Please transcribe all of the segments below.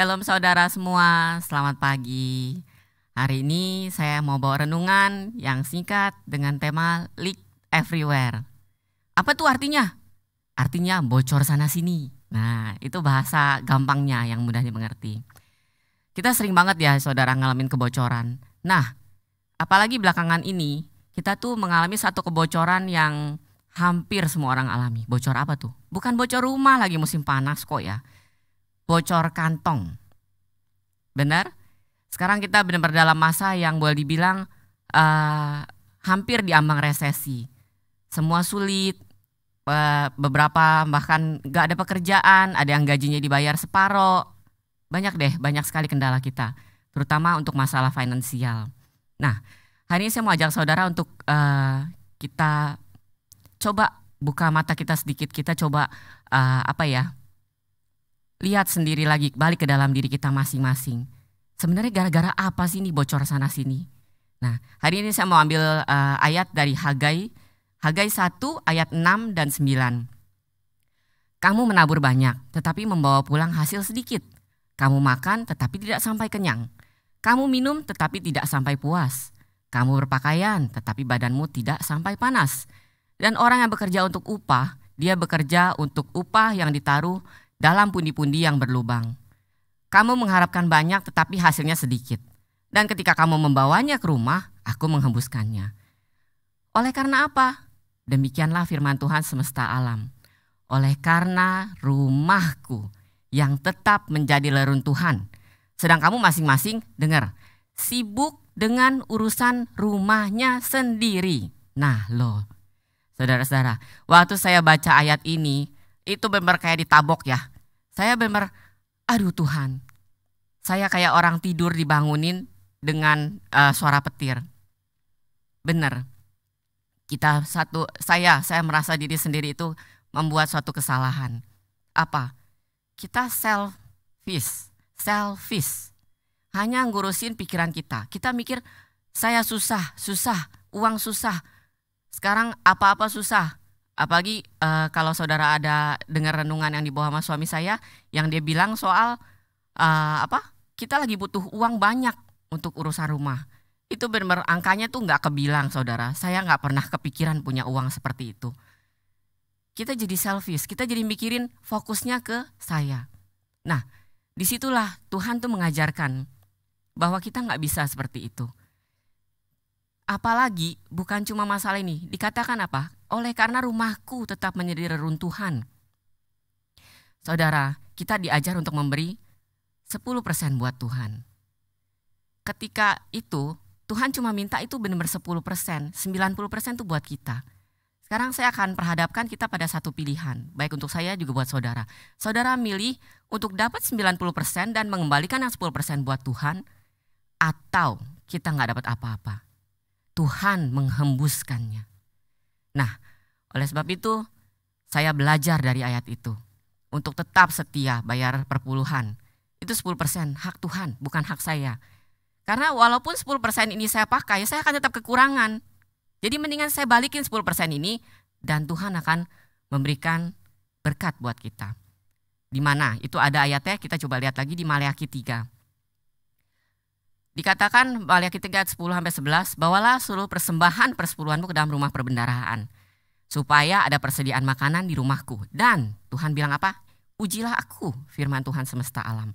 Shalom saudara semua, selamat pagi. Hari ini saya mau bawa renungan yang singkat dengan tema Leak Everywhere. Apa tuh artinya? Artinya bocor sana sini. Nah, itu bahasa gampangnya yang mudah dimengerti. Kita sering banget ya saudara ngalamin kebocoran. Nah, apalagi belakangan ini kita tuh mengalami satu kebocoran yang hampir semua orang alami. Bocor apa tuh? Bukan bocor rumah lagi musim panas kok ya. Bocor kantong. Benar? Sekarang kita benar-benar dalam masa yang boleh dibilang hampir di ambang resesi. Semua sulit, beberapa bahkan gak ada pekerjaan, ada yang gajinya dibayar separoh. Banyak sekali kendala kita, terutama untuk masalah finansial. Nah, hari ini saya mau ajak saudara untuk kita coba buka mata kita sedikit, kita coba lihat sendiri lagi, balik ke dalam diri kita masing-masing. Sebenarnya gara-gara apa sih nih bocor sana sini? Nah, hari ini saya mau ambil ayat dari Hagai 1 ayat 6 dan 9. Kamu menabur banyak tetapi membawa pulang hasil sedikit. Kamu makan tetapi tidak sampai kenyang. Kamu minum tetapi tidak sampai puas. Kamu berpakaian tetapi badanmu tidak sampai panas. Dan orang yang bekerja untuk upah, dia bekerja untuk upah yang ditaruh dalam pundi-pundi yang berlubang. Kamu mengharapkan banyak tetapi hasilnya sedikit. Dan ketika kamu membawanya ke rumah, aku menghembuskannya. Oleh karena apa? Demikianlah firman Tuhan semesta alam. Oleh karena rumahku yang tetap menjadi leruntuhan. Sedang kamu masing-masing, dengar, sibuk dengan urusan rumahnya sendiri. Nah loh, saudara-saudara, waktu saya baca ayat ini, itu benar kayak ditabok ya. Saya benar, aduh Tuhan, saya kayak orang tidur dibangunin dengan suara petir. Benar, saya merasa diri sendiri itu membuat suatu kesalahan. Apa? Kita selfish. Hanya ngurusin pikiran kita. Kita mikir, saya susah, uang susah. Sekarang apa-apa susah. Apalagi kalau saudara ada dengar renungan yang dibawa sama suami saya, yang dia bilang soal kita lagi butuh uang banyak untuk urusan rumah. Itu benar angkanya tuh nggak kebilang saudara. Saya nggak pernah kepikiran punya uang seperti itu. Kita jadi selfish, kita jadi mikirin fokusnya ke saya. Nah, disitulah Tuhan tuh mengajarkan bahwa kita nggak bisa seperti itu. Apalagi bukan cuma masalah ini, dikatakan apa? Oleh karena rumahku tetap menjadi reruntuhan. Saudara, kita diajar untuk memberi 10% buat Tuhan. Ketika itu, Tuhan cuma minta itu benar-benar 10%, 90% itu buat kita. Sekarang saya akan perhadapkan kita pada satu pilihan, baik untuk saya juga buat saudara. Saudara milih untuk dapat 90% dan mengembalikan yang 10% buat Tuhan, atau kita nggak dapat apa-apa. Tuhan menghembuskannya. Nah, oleh sebab itu saya belajar dari ayat itu untuk tetap setia bayar perpuluhan. Itu 10% hak Tuhan, bukan hak saya. Karena walaupun 10% ini saya pakai, saya akan tetap kekurangan. Jadi mendingan saya balikin 10% ini dan Tuhan akan memberikan berkat buat kita. Di mana? Itu ada ayatnya, kita coba lihat lagi di Maleakhi 3. Dikatakan Maleakhi 3 ayat 10-11, bawalah seluruh persembahan persepuluhanmu ke dalam rumah perbendaharaan, supaya ada persediaan makanan di rumahku. Dan Tuhan bilang apa? Ujilah aku, firman Tuhan semesta alam.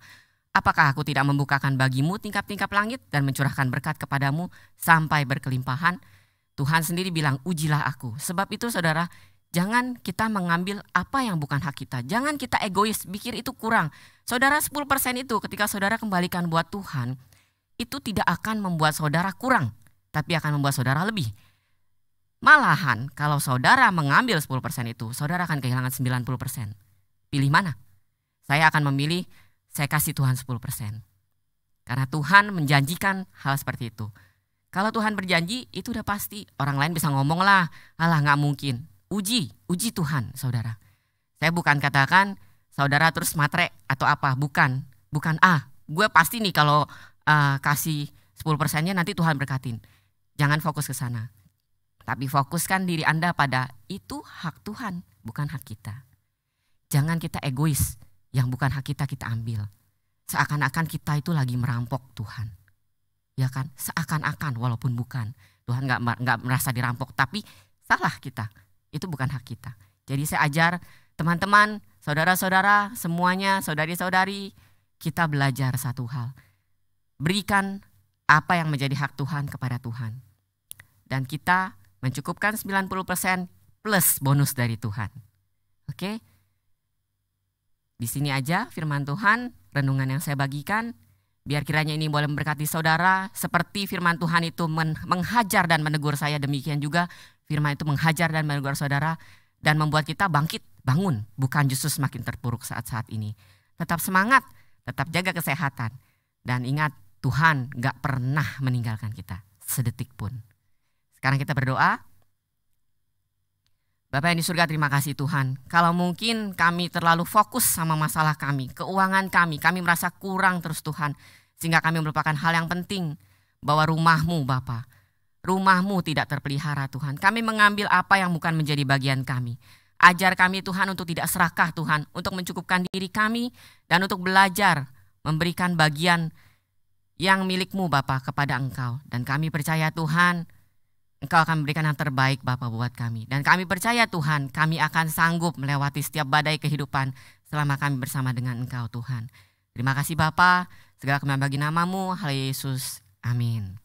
Apakah aku tidak membukakan bagimu tingkap-tingkap langit dan mencurahkan berkat kepadamu sampai berkelimpahan? Tuhan sendiri bilang, ujilah aku. Sebab itu saudara, jangan kita mengambil apa yang bukan hak kita. Jangan kita egois, pikir itu kurang. Saudara 10% itu ketika saudara kembalikan buat Tuhan, itu tidak akan membuat saudara kurang, tapi akan membuat saudara lebih. Malahan kalau saudara mengambil 10% itu, saudara akan kehilangan 90%. Pilih mana? Saya akan memilih, saya kasih Tuhan 10%. Karena Tuhan menjanjikan hal seperti itu. Kalau Tuhan berjanji, itu udah pasti. Orang lain bisa ngomong lah, alah gak mungkin. Uji Tuhan saudara. Saya bukan katakan saudara terus matre atau apa, bukan. Gue pasti nih kalau kasih 10%-nya nanti Tuhan berkatin. Jangan fokus ke sana. Tapi fokuskan diri Anda pada itu hak Tuhan, bukan hak kita. Jangan kita egois, yang bukan hak kita kita ambil. seakan-akan kita itu lagi merampok Tuhan. Ya kan, seakan-akan walaupun bukan. Tuhan nggak merasa dirampok, tapi salah kita. Itu bukan hak kita. Jadi saya ajar teman-teman, saudara-saudara, semuanya, saudari-saudari, kita belajar satu hal. Berikan apa yang menjadi hak Tuhan kepada Tuhan. Dan kita mencukupkan 90% plus bonus dari Tuhan. Oke? Di sini aja firman Tuhan, renungan yang saya bagikan. Biar kiranya ini boleh memberkati saudara, seperti firman Tuhan itu menghajar dan menegur saya, demikian juga firman itu menghajar dan menegur saudara, dan membuat kita bangkit, bangun, bukan justru semakin terpuruk saat-saat ini. Tetap semangat, tetap jaga kesehatan, dan ingat Tuhan gak pernah meninggalkan kita, sedetik pun. Sekarang kita berdoa. Bapak yang di surga, terima kasih Tuhan. Kalau mungkin kami terlalu fokus sama masalah kami, keuangan kami merasa kurang terus Tuhan. Sehingga kami melupakan hal yang penting, bahwa rumah-Mu Bapa, rumah-Mu tidak terpelihara Tuhan. Kami mengambil apa yang bukan menjadi bagian kami. Ajar kami Tuhan untuk tidak serakah Tuhan, untuk mencukupkan diri kami dan untuk belajar memberikan bagian yang milik-Mu Bapa kepada Engkau. Dan kami percaya Tuhan, Engkau akan memberikan yang terbaik Bapa buat kami. Dan kami percaya Tuhan, kami akan sanggup melewati setiap badai kehidupan selama kami bersama dengan Engkau Tuhan. Terima kasih Bapa, segala kemuliaan bagi nama-Mu, hal Yesus. Amin.